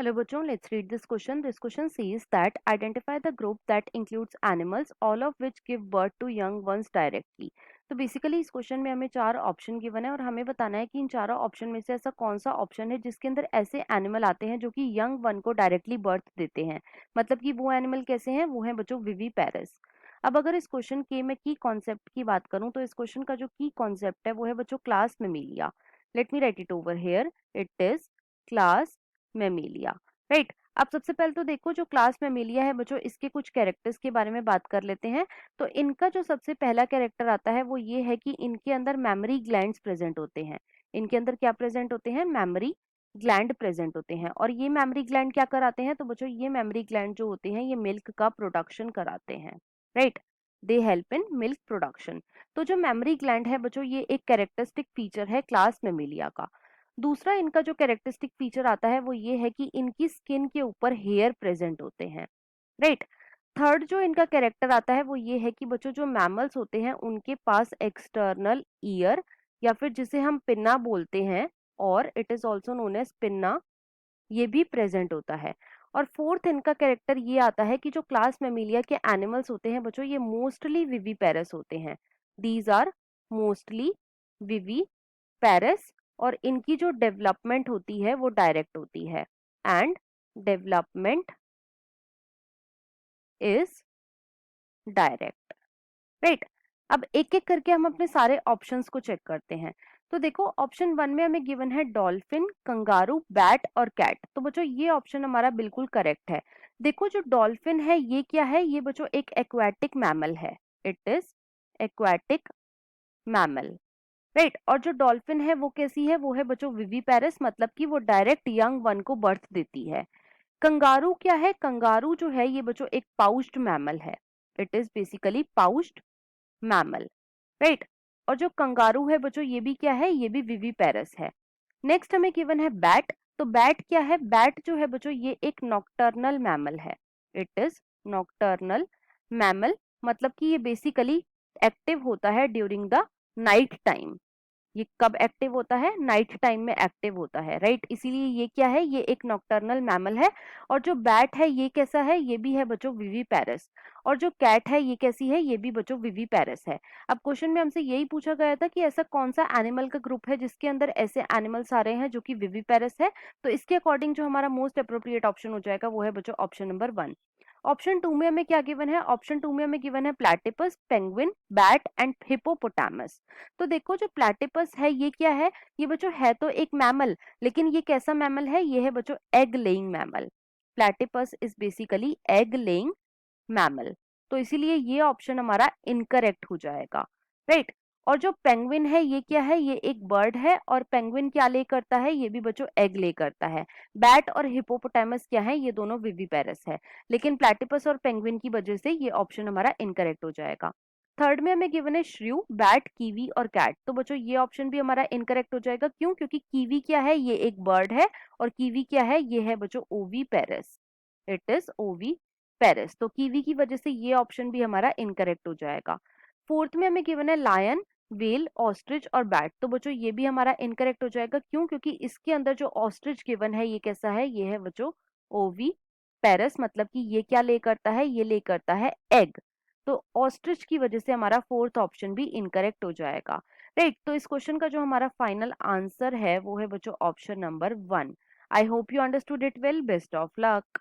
Hello बच्चों, let's read this question. This question says that identify the group that includes animals, all of which give birth to young ones directly. तो basically इस question में हमें चार option given है और हमें बताना है कि इन चारों ऑप्शन में से ऐसा कौन सा ऑप्शन है जिसके अंदर ऐसे एनिमल आते हैं जो कि यंग वन को डायरेक्टली बर्थ देते हैं। मतलब कि वो एनिमल कैसे हैं, वो हैं बच्चों विवीपेरस। अब अगर इस क्वेश्चन के मैं की कॉन्सेप्ट की बात करूं तो इस क्वेश्चन का जो की कॉन्सेप्ट है वो है बच्चों class Mammalia. Let me right it over here, it is class Mammalia. Right. अब सबसे पहले तो देखो जो क्लास मेमिलिया है बच्चों, इसके कुछ कैरेक्टर्स के बारे में बात कर लेते हैं। तो इनका जो सबसे पहला कैरेक्टर आता है वो ये है कि इनके अंदर मेमोरी ग्लैंड्स प्रेजेंट होते हैं। इनके अंदर क्या प्रेजेंट होते हैं, मेमोरी ग्लैंड प्रेजेंट होते हैं। और ये मेमोरी ग्लैंड क्या कराते हैं, तो बच्चों ये मेमोरी ग्लैंड जो होते हैं ये मिल्क का प्रोडक्शन कराते हैं। Right, they help in milk production. तो जो मेमोरी ग्लैंड है बच्चों, ये एक कैरेक्टरिस्टिक फीचर है क्लास मेमिलिया का। दूसरा इनका जो कैरेक्टरिस्टिक फीचर आता है वो ये है कि इनकी स्किन के ऊपर हेयर प्रेजेंट होते हैं। राइट। थर्ड जो इनका कैरेक्टर आता है वो ये है कि बच्चों जो मैमल्स होते हैं उनके पास एक्सटर्नल ईयर या फिर जिसे हम पिन्ना बोलते हैं, और it is also known as pinna, ये भी प्रेजेंट होता है। और फोर्थ इनका कैरेक्टर ये आता है कि जो क्लास मेमिलिया के एनिमल्स होते हैं बच्चों, ये मोस्टली विवीपेरस होते हैं। These are mostly viviparous. और इनकी जो डेवलपमेंट होती है वो डायरेक्ट होती है, and development is direct. Right. अब एक एक करके हम अपने सारे ऑप्शंस को चेक करते हैं। तो देखो ऑप्शन वन में हमें गिवन है डॉल्फिन, कंगारू, बैट और कैट। तो बच्चों ये ऑप्शन हमारा बिल्कुल करेक्ट है। देखो जो डॉल्फिन है ये क्या है, ये बच्चों एक एक्वाटिक मैमल है। It is aquatic mammal. Right. और जो डॉल्फिन है वो कैसी है, वो है बच्चों विवीपेरस, मतलब कि वो डायरेक्ट यंग वन को बर्थ देती है। कंगारू क्या है, कंगारू जो है ये बच्चों एक पाउच्ड मैमल है। It is basically pouched mammal. Right. और जो कंगारू है बच्चों ये भी क्या है, ये भी विवीपेरस है। नेक्स्ट हमें गिवन है बैट। तो बैट क्या है, बैट जो है बच्चों ये एक नॉक्टर्नल मैमल है। इट इज नॉक्टर्नल मैमल, मतलब कि ये बेसिकली एक्टिव होता है ड्यूरिंग द नाइट टाइम। ये कब एक्टिव होता है, नाइट टाइम में एक्टिव होता है। राइट, इसीलिए ये क्या है, ये एक नॉक्टर्नल मैमल है। और जो बैट है ये कैसा है, ये भी है बच्चों विवीपेरस। और जो कैट है ये कैसी है, ये भी बच्चों विवीपेरस है। अब क्वेश्चन में हमसे यही पूछा गया था कि ऐसा कौन सा एनिमल का ग्रुप है जिसके अंदर ऐसे एनिमल्स आ रहे हैं जो कि विवीपेरस है। तो इसके अकॉर्डिंग जो हमारा मोस्ट अप्रोप्रिएट ऑप्शन हो जाएगा वो है बच्चों ऑप्शन नंबर 1। ऑप्शन 2 में हमें क्या गिवन है, ऑप्शन 2 में हमें गिवन है platypus, penguin, bat and hippopotamus. तो देखो जो प्लैटिपस है ये क्या है, ये बच्चों है तो एक मैमल, लेकिन ये कैसा मैमल है, ये है बच्चों egg laying mammal. Platypus is basically egg laying mammal. तो इसीलिए ये ऑप्शन हमारा इनकरेक्ट हो जाएगा। राइट। और जो पेंगुइन है ये क्या है, ये एक बर्ड है, और पेंगुइन क्या ले करता है, ये भी बच्चों एग ले करता है। बैट और हिपोपोटामस क्या है, ये दोनों विवीपेरस है। लेकिन प्लैटिपस और पेंगुइन की वजह से ये ऑप्शन हमारा इनकरेक्ट हो जाएगा। थर्ड में हमें गिवन है श्र्यू, बैट, कीवी और कैट। तो बच्चों ये ऑप्शन भी हमारा इनकरेक्ट हो जाएगा। क्यों, क्योंकि कीवी क्या है, ये एक बर्ड है, और कीवी क्या है, ये है बच्चों ओवीपेरस। इट इज ओवी पेरिस। तो कीवी की वजह से ये ऑप्शन भी हमारा इनकरेक्ट हो जाएगा। फोर्थ में हमें गिवन है लायन, वेल, ऑस्ट्रिच और बैट। तो बच्चों ये भी हमारा इनकरेक्ट हो जाएगा। क्यों, क्योंकि इसके अंदर जो ऑस्ट्रिच गिवन है ये कैसा है, ये है बच्चों ओवी पेरिस, मतलब कि ये क्या ले करता है, ये ले करता है एग। तो ऑस्ट्रिच की वजह से हमारा फोर्थ ऑप्शन भी इनकरेक्ट हो जाएगा। राइट। तो इस क्वेश्चन का जो हमारा फाइनल आंसर है वो है बच्चों option number 1। I hope you understood it well. Best of luck.